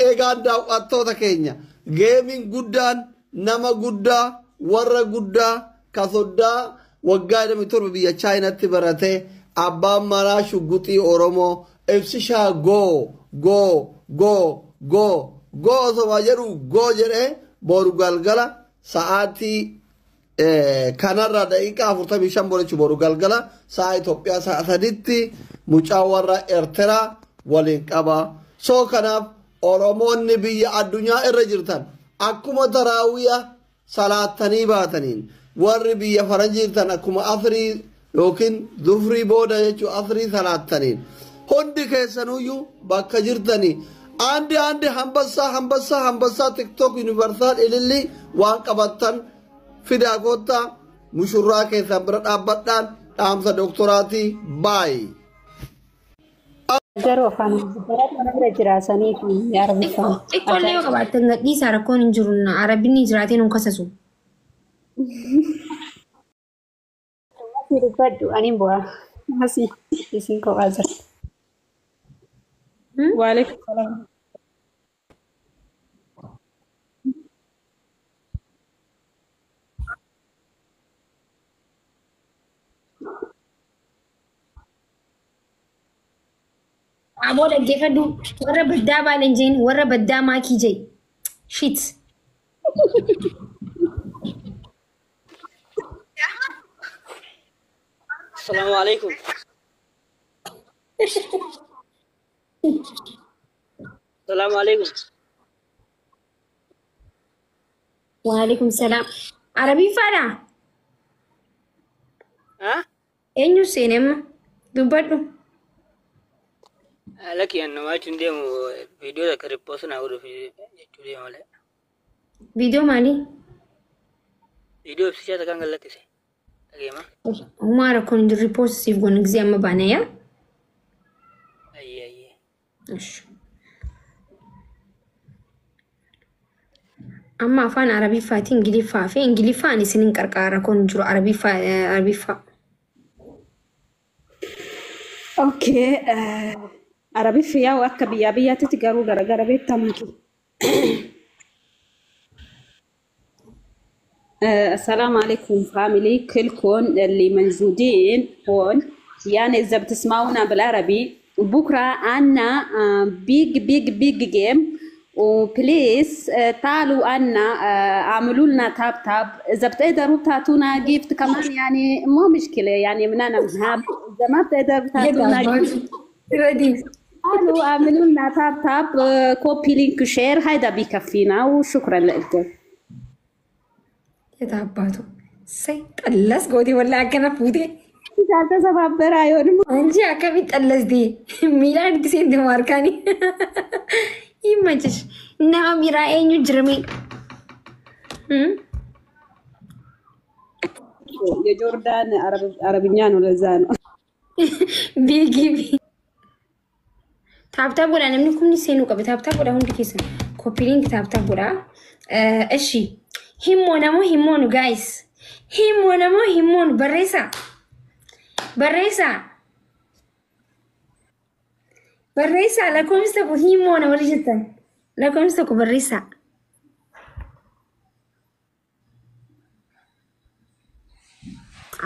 eegaan daawwattoota keenya geemiin guddaan nama guddaa warra guddaa kasoddaa waggaa 27 biyya chaayinaatti baratee abbaan manaa shugguxii oromoo ibsishaa go osoma jedhu go jedhee boru galgala sa'aatii kanarra daqiiqaa 45 borechu boru galgala sa'a Itoophiyaa sa'a 3tti mucaa warra Eertiraa waliin qaba. So kanaaf Oromoonni biyya addunyaa irra jirtan akkuma taraawiya salaatanii baataniin warri biyya faranjii jirtan akkuma afrii yookiin dufrii booda jechuun afrii salaataniin hundi keessanuyyuu bakka jirtanii andi hambassaa TikTok universal ililli waan qabattan fidaa goota mushurraa keessan bira dhaabbadhaan dhaamsa doktoraatii baayi. Garuu afaan bira jiraasanii fi Arabiffaan. Xiqqoollee yoo qabaatan gadhiisaa rakkoon hin jiru Arabinni jiraateen hin kasasu. Asii dubbadhu aniin bu'aa. Asii isin kophaa jirtu. Waalaikum salaam. Aboo dhaggeeffadhu warra baddaa baalenjeen warra baddaa maakii jee shit. Assalamu alaikum. Assalamu alaikum. Waalaikum salaam. Arabii faadha? Ha? Eenyu seenema dubbadhu. Laki anno waatin deemu video da karippoo sana godhuuf jechuu deema malee. Video maali? Video ibsichaata kan gallattise. Dhageema. Uumaa rakkoon hin jirre poosisiif goone gisee amma baana yaa? Ayyee. Amma afaan Arabiffaatii Ingiliffaa fi Ingiliffaan isiniin qarqara rakkoon hin jiru Arabiffaa. Okay. Arabiffi yaa akka biyyaatti garuu garagara beektamatu. السلام عليكم فاميلي كلكم اللي موجودين هون يعني إذا بتسمعونا بالعربي بكرة عنا بيج جيم وبليز تعالوا عنا اعملوا لنا تاب إذا بتقدروا تعطونا جيفت كمان يعني مو مشكلة يعني مننا مهاب إذا ما بتقدروا تعطونا جيفت تعالوا اعملوا لنا تاب كوبي لينك شير هيدا بيكفينا وشكرا لكم. يتعباتو سيطلس قودي ولا أكنا فودي جالتا سباب برايون أنجي أكا بيتلس دي ميلاد كسين دي ماركاني يمجش نعم يرأيين يجرمي يا جوردان عربيان ولا زانو بيجي تابتا بولا نمنكم نسينو قبل تابتا بولا هون كيسن كوبيلينك تابتا بولا أشي himmoonu guys himmoonu barreessa lakkoofsa ku himmoona warri jettan lakkoofsa ku barreessa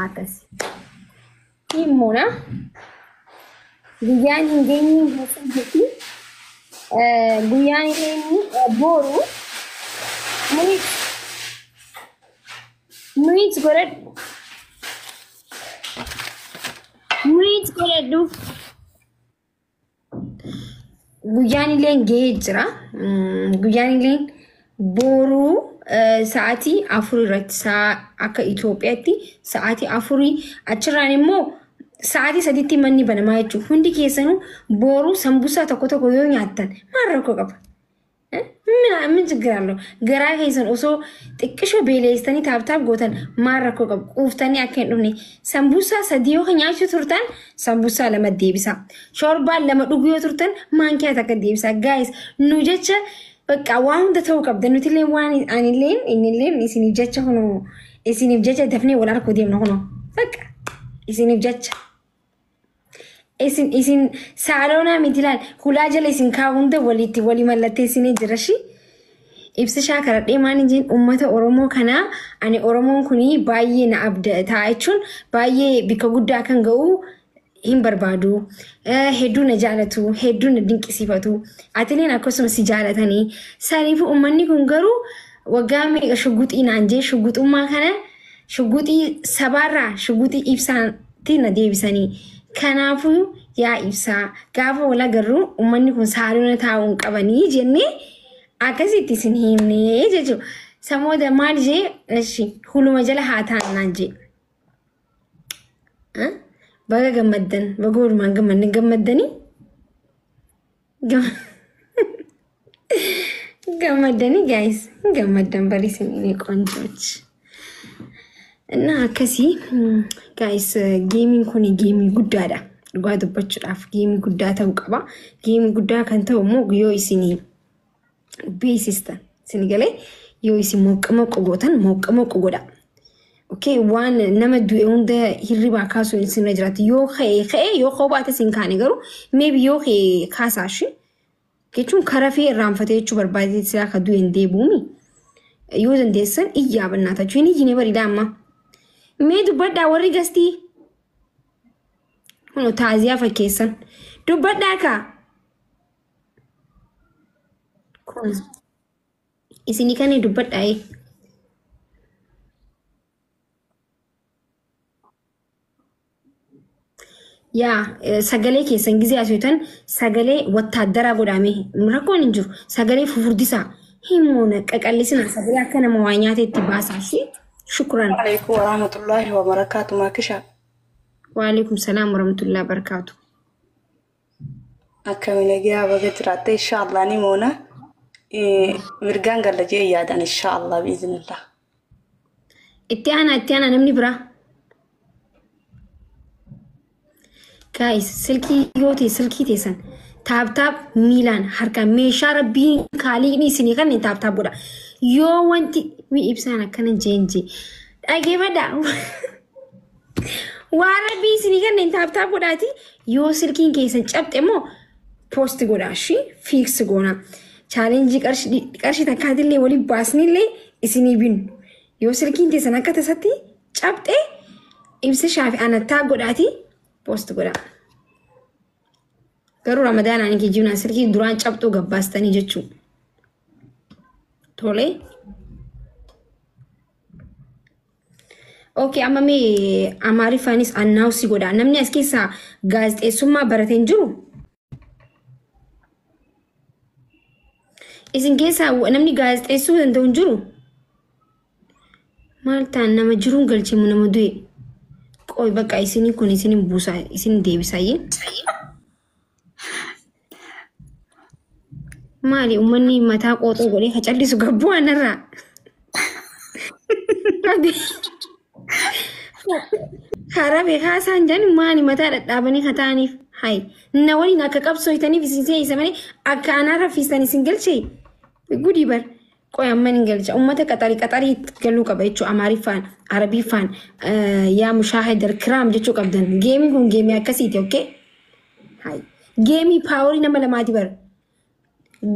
akas himmoona guyyaan hin geenye jetti guyyaan hin booru Muiz godhadhu guyyaan illee gahee jira guyyaan illee booruu sa'aatii 4 irratti akka Itoophiyaatti sa'aatii 4 achirraan immoo sa'aatii 3tti manni banamaa jechuudha hundi keessanuu booruu sambusaa tokko yoo nyaattan maal rakkoo qaba. من جرالو جرا هيسن أسو تكشوا بيليستاني تاب قوتن مرة كوكب قوفتني أكيدوني سامبوسا سديو خنياشو ترتان سامبوسا لما ديبسا شوربا لما دوغيو ترتان مانكيا تك ديبسا guys نوجتشا بك أوام دتوكب دنوتيلين وان أنيلين إنيلين إسيني جتشا هنو إسيني جتشا دفني ولا ركودي من هنو فك إسيني جتشا isin saaloonaa miti laal hulaa jala isin kaa'uunda walitti walii mallatteessinee jira shi ibsa shaakaradhee maan injiin uummata Oromoo kanaa ani Oromoon kunii baay'ee na abdataa jechuun baay'ee bika guddaa kan ga'u hin barbaadu hedduu na jaalatu hedduu na dinqisiifatu atileen akkasuma si jaalatanii saniif uummanni kun garuu waggaa meeqa shuguxii naan jee shuguxummaa kana shuguxii sabaarraa shuguxii ibsaatti na deebisanii kanaafuu yaa ibsaa gaafa wal agarru uummanni kun saaloona taa'uun qabanii jennee akkasitti isin himnee jechuudha. Samoota maal jee huluma jala haa ta'an naan jee. Baga gammaddan baga walumaan gammaddanii gammaddanii guys gammaddan bariisin inni qonjoochi. እና akkasii guys geemiin kun geemii guddaadha. Dhugaa dubbachuudhaaf geemii guddaa ta'uu qaba. Geemii guddaa kan ta'u immoo yoo isinii beeksistan isin galee yoo isin moqqama qogodha. Okay waan nama du'e hunda hirribaa kaasuun isin jiraatu yoo ka'ee yoo kophaate isin kaane garuu maybe yoo kaasaashi jechuun karaa fi irraanfatee jechuu barbaadee silaa akka du'e hin deebi'uumi. Yoo dandeessan iyyaa bannaata jechuun ijjiinee bareedaa amma. Mee dubbadhaa warri gastii kun taaziyaa fakkeessan dubbadhaa kaa kun isinii kan dubbadhaa yaa sagalee keessan gizee asootan sagalee wattaaddaraa godhame rakkoon hin jiru sagalee fufurdisaa himoona qaqallisina sagalee akka nama waa nyaateetti baasaa shi شكرا عليكم ورحمة الله وبركاته ماكشا وعليكم السلام ورحمة الله وبركاته أكمل جيا بقيت راتي إن شاء الله نيمونا مرجان قال لجي ياد إن شاء الله بإذن الله اتيانا نمني برا كايس سلكي تيسن تاب ميلان حركة ميشا ربي خالقني سني كان تاب بودا يو وانتي وي إبسانا كان جينجي أجي بدا واربي سني كان تاب بوداتي يو سلكين كيسن شبت إمو بوست غوداشي فيكس غونا challenge qarshi takkaatille wali baasnille isini bin yoo sirkiin teessan akka tasatti cabxe ibsa shaafi anattaa godhaati post godha garuu ramadaanaan kee jiwna sirkii duraan cabxuu gabbaastanii jechuu tole okay amma mee amaariffaanis annaawsi godha namni as keessaa gaazexeessummaa barateen jiru isin keessaa namni gaazexeessuu danda'u hin jiru maal ta'an nama jiruun galcheemu nama du'e qoy bakka isinii kun isin buusaa isin deebisaayyee maali ummanni mataa qooxoo godhee ka callisu gabbuu anarraa karaa beekaasaan jedhan maali mataa dhadhaabanii ka ta'aniif hai na waliin akka qabsooytaniif isin seeyisa malee akka anaa raffiistan isin galchee gudii bar qoy amman hin galcha ummata qaxarii galuu qaba jechuu amaariffaan arabiffaan yaa mushaahidar kiraam jechuu qabdan geemii kun geemii akkasiiti okay hai geemii paaworii nama lamaati bar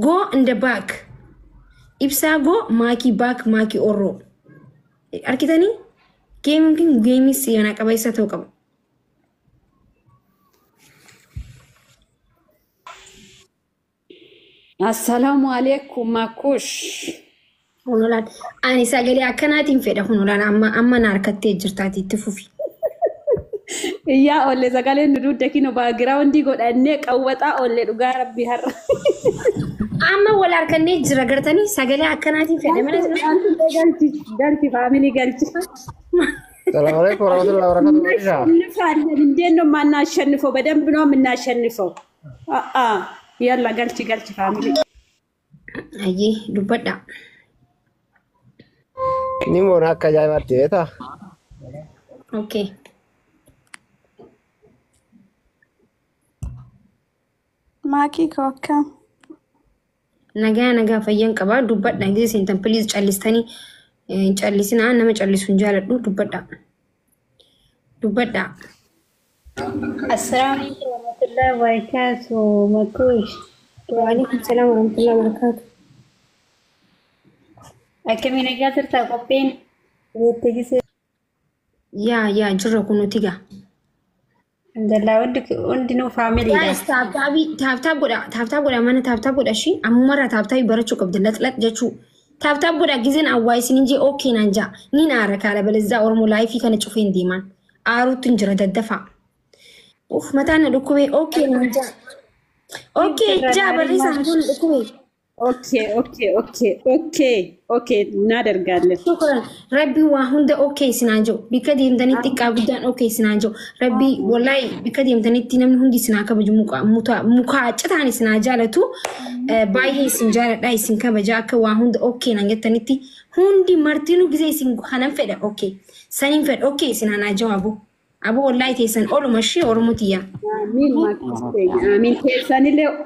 go in the back ibsaa go maakii back maakii orroo arkitanii geemiin kun geemii siyaana qaba isa ta'uu qaba السلام عليكم ماكوش هنولان أنا سأقولي أكناتين فيدا هنولان أما ناركتي جرتاتي تفوفي يا أولي سأقولي ندود دكينو باقراوندي قد أنك أوتا أولي رغارب بيهر أما ولا أركني جرغرتني سأقولي أكناتين فيدا من قلتي فاميلي قلتي السلام عليكم ورحمة الله وبركاته. نفعل من دينو ما ناشنفو بدن بنو من ناشنفو يلا قلتي فاميلي أيه دبدا نيمون هكا جاي مرتيتا أوكي ماكي كوكا نجا فيان كبار دبدا نجي سنتم بليز تشالستاني تشالسينا أنا ما تشالسون جالد دبدا السلام عليكم ورحمة الله وبركاته مكوش. وعليكم السلام ورحمة الله وبركاته. أكمل نجاتر تقبين وتجلس. يا جرى كونو تيجا. الحمد لله ودك نو فاميلي. يا تاب قد أمانة تاب قد أشي أمورة تاب برشة قبل لا جاتشو تاب قد أجزين أوايس نيجي أوكي نانجا نينا ركالة بلزا أورمو لايفي كانت تشوفين ديمان آرو تنجرد الدفع. أوف متى أنا لكوي أوكي نانجا أوكي جاب الرئيس هدول لكوي. اوكي نادر قال لي شكرا ربي وهند اوكي سناجو بكدي يمدني تقابدان اوكي سناجو ربي والله بكدي يمدني تنم هندي سناكا بجموكا مكاچتاني سناجالتو باي سنجال داي سنكا بجاكا وهند اوكي نانجتنيتي هندي مرتينو غزي سن خنن فدا اوكي سنين فد اوكي سنانا جوابو ابو والله تيسن اولو مشي اورموتيا امين ما كستي امين كيساني لي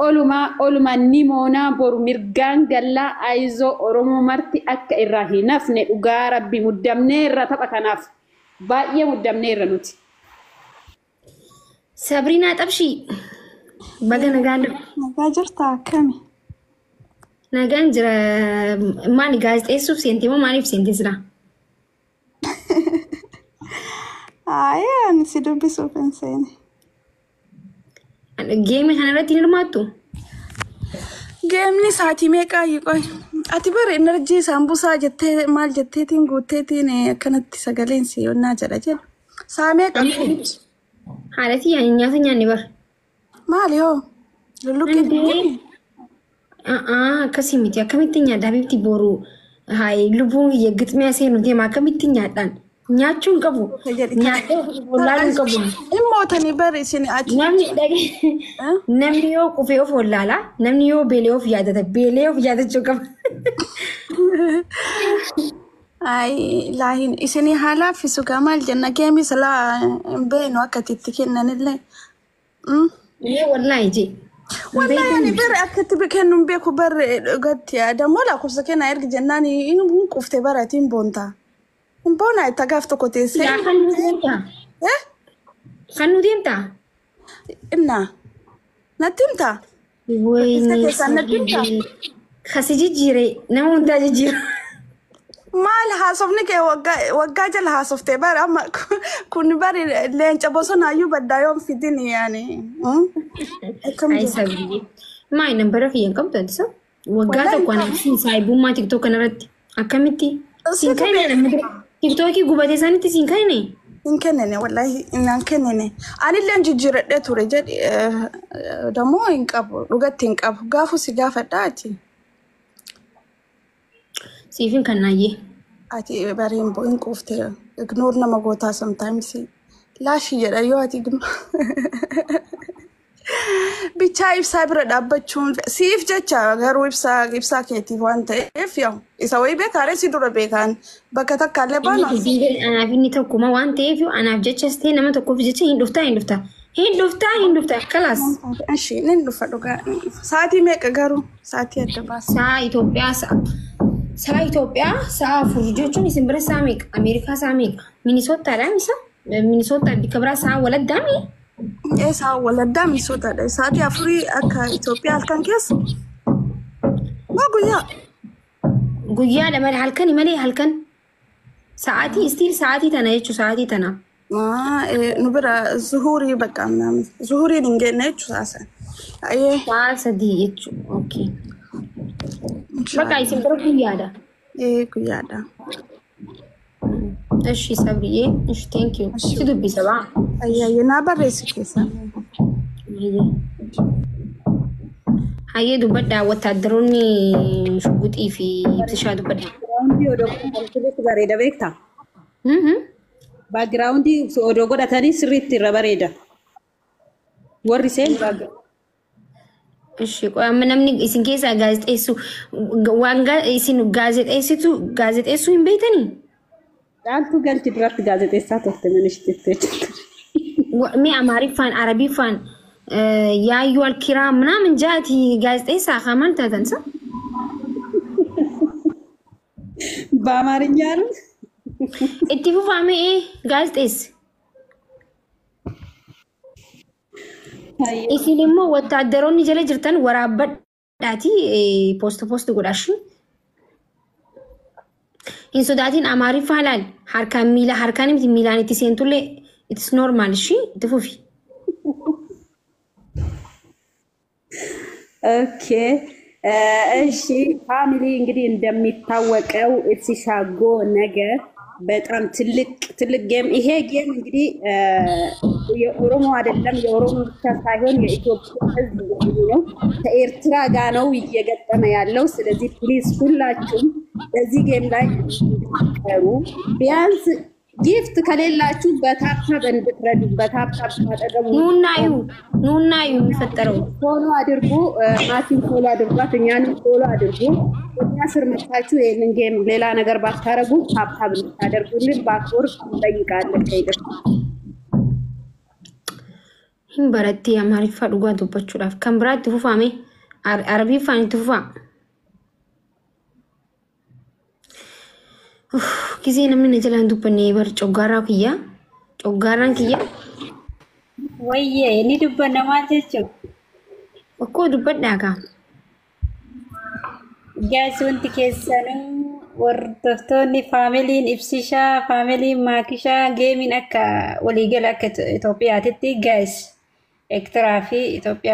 اولما نيمونا بور ميرغان غلا ايزو اورمو مرتي اك الراهي نفني اوغا ربي مدمنير تبكناف بايه مدمنير نوتي سابرينا تبشي بغا نجاجرتا كمي نغان جرا ماني غاز ايسو سنتي ماني سنتيزرا يعني سيدوبي سوفنسيني جيمي خنرتي نرماتو جيمني ساعتي ميكا يقول أتبر إنرجي سامبوسا جتة مال جتة تينغوتة تيني كانت سجلين سي وناجر أجل ساميك أكيد حالتي يعني نياتي بر مالي هو لولوكي كسيمتي كميتي نيادا بيبتي بورو هاي لبون يجتمع سينو دي ما كميتي نيادان نياتشون كبو نياتو ولالن كبو إموتني بري سيني أجل نمني يو كوفي أوف ولالا نمني يو بيلي أوف يادة بيلي أوف يادة شوكب أي لاهين إسني حالا في سكامال جنة كيمي سلا بين وقت تكين ننلي والله يجي والله يعني بر أكتب كأنهم بيكو بر قد يا دم ولا كوسا كنا يرجع جناني إنه بنكوفت براتين بونتا بونا يتقافتو كوتيسي يا خنو ديمتا خنو ديمتا إنا نتيمتا ويني خسيجي جيري نمون تاجي جيري ما الحاسفني كي وقاجة الحاسف تبار أما كوني باري لين جبوسنا يبدا يوم في ديني يعني أي سبب ما ينبرك ينكم تنسى وقاجة كوانا سايبو ما تيك توك نرد أكملتي سينكايني أنا مدري تيك توكي قبادي سانتي سينكايني إنكنني والله إنكنني أنا اللي أنجي جرد تورجد دمو إنكابو رجعت إنكابو قافو سجافة داتي سيفين كنايه أتي بارين بوين كوفتة إغنورنا مغوتا sometimes لا شيء جرا يواتي دم بيتشايف سايبر دابتشون سيف جتشا غير ويبسا كيتي وانت إف يوم إسوي بكارة سيدورا بكان بكتا كالبانا أنا فيني تكوما وانت إف يو أنا بجتشستي نما تكوف جتشا هندوفتا خلاص أشي نندوفا دوكا ساعتي ميك أغارو ساعتي أدباس سا إثيوبيا سا فرجوچون يسمبر ساميك أمريكا ساميك مينيسوتا راميسا مينيسوتا بكبرا سا ولد دامي إيه سا ولد دامي سوتا ده ساعتي أفري أكا إثيوبيا هالكان كيس ما قويا لما هالكان مالي هالكان ساعتي استيل ساعتي تنا يجو ساعتي تنا نبرا زهوري بقى زهوري نيجي نيجو ساسا أيه ساسا دي يجو أوكي بقى يسمبر قويا إيه قويا ده أشي صبري إيش thank you شدو بيسبع أيه نابر ريسكيسا هاي دوبدا وتدروني شو قلتي في بتشا دوبدا bareeda beektaa backgroundii odoo godhatanii sirriitti irra bareeda warri seen እሺ ቆይ ምንምን ኢሲን ኬሳ ጋዜጤሱ ዋንጋ ኢሲን ጋዜጤሱ ይንበይተኒ ዳልቱ ገልቲ ድራት ጋዜጤሳ ተተመንሽ ተተች ሚ አማሪፋን አረቢፋን ያዩ አልኪራ ምናምን ጃቲ ጋዜጤሳ ከማን ተተንሳ በአማርኛ ነው እቲፉ ፋሜ ጋዜጤስ isin immoo wattaaddaroonni jala jirtan waraabadhaati post godhashi in sodaatiin amaariffaa laal harkaan miti miilaan itti seentullee it's normal shi itti fufi. Okay. እሺ ፋሚሊ እንግዲህ እንደሚታወቀው እሲሻጎ ነገር በጣም ትልቅ ጌም ይሄ ጌም እንግዲህ የኦሮሞ አይደለም የኦሮሞ ብቻ ሳይሆን የኢትዮጵያ ሕዝብ ነው ከኤርትራ ጋር ነው እየገጠመ ያለው ስለዚህ ፕሊዝ ሁላችሁም በዚህ ጌም ላይ እንድትቀሩ ቢያንስ ጊፍት ከሌላችሁ በታፕታፕ እንድትረዱ በታፕታፕ ታጠቀሙ ኑናዩ የሚፈጠረው ፎሎ አድርጉ ማቲን ፎሎ አድርጓት እኛንም ፎሎ አድርጉ እኛ ስር መጣችሁ ይሄንን ጌም ሌላ ነገር ባታረጉ ታፕታፕ እንድታደርጉልን በአክብሮት እንጠይቃለን ከይደር በረቲ አማሪፋ ዱጓ ዱባቹላፍ ከምብራት ፉፋሜ አረቢ ፋን ትፉፋ ጊዜ ነምን ነጀላን ዱበኔ በር ጮጋራው ጮጋራን ክያ ወይዬ እኔ ዱበነ ማለችው እኮ ዱበዳጋ ጋይስ ወንቲ ከሰኑ ወርቶፍቶኒ ፋሚሊን ኢብሲሻ ፋሚሊን ማኪሻ ጌሚን አካ ወሊገላ ኢትዮጵያ ትቲ ጋይስ ኤክትራፊ ኢትዮጵያ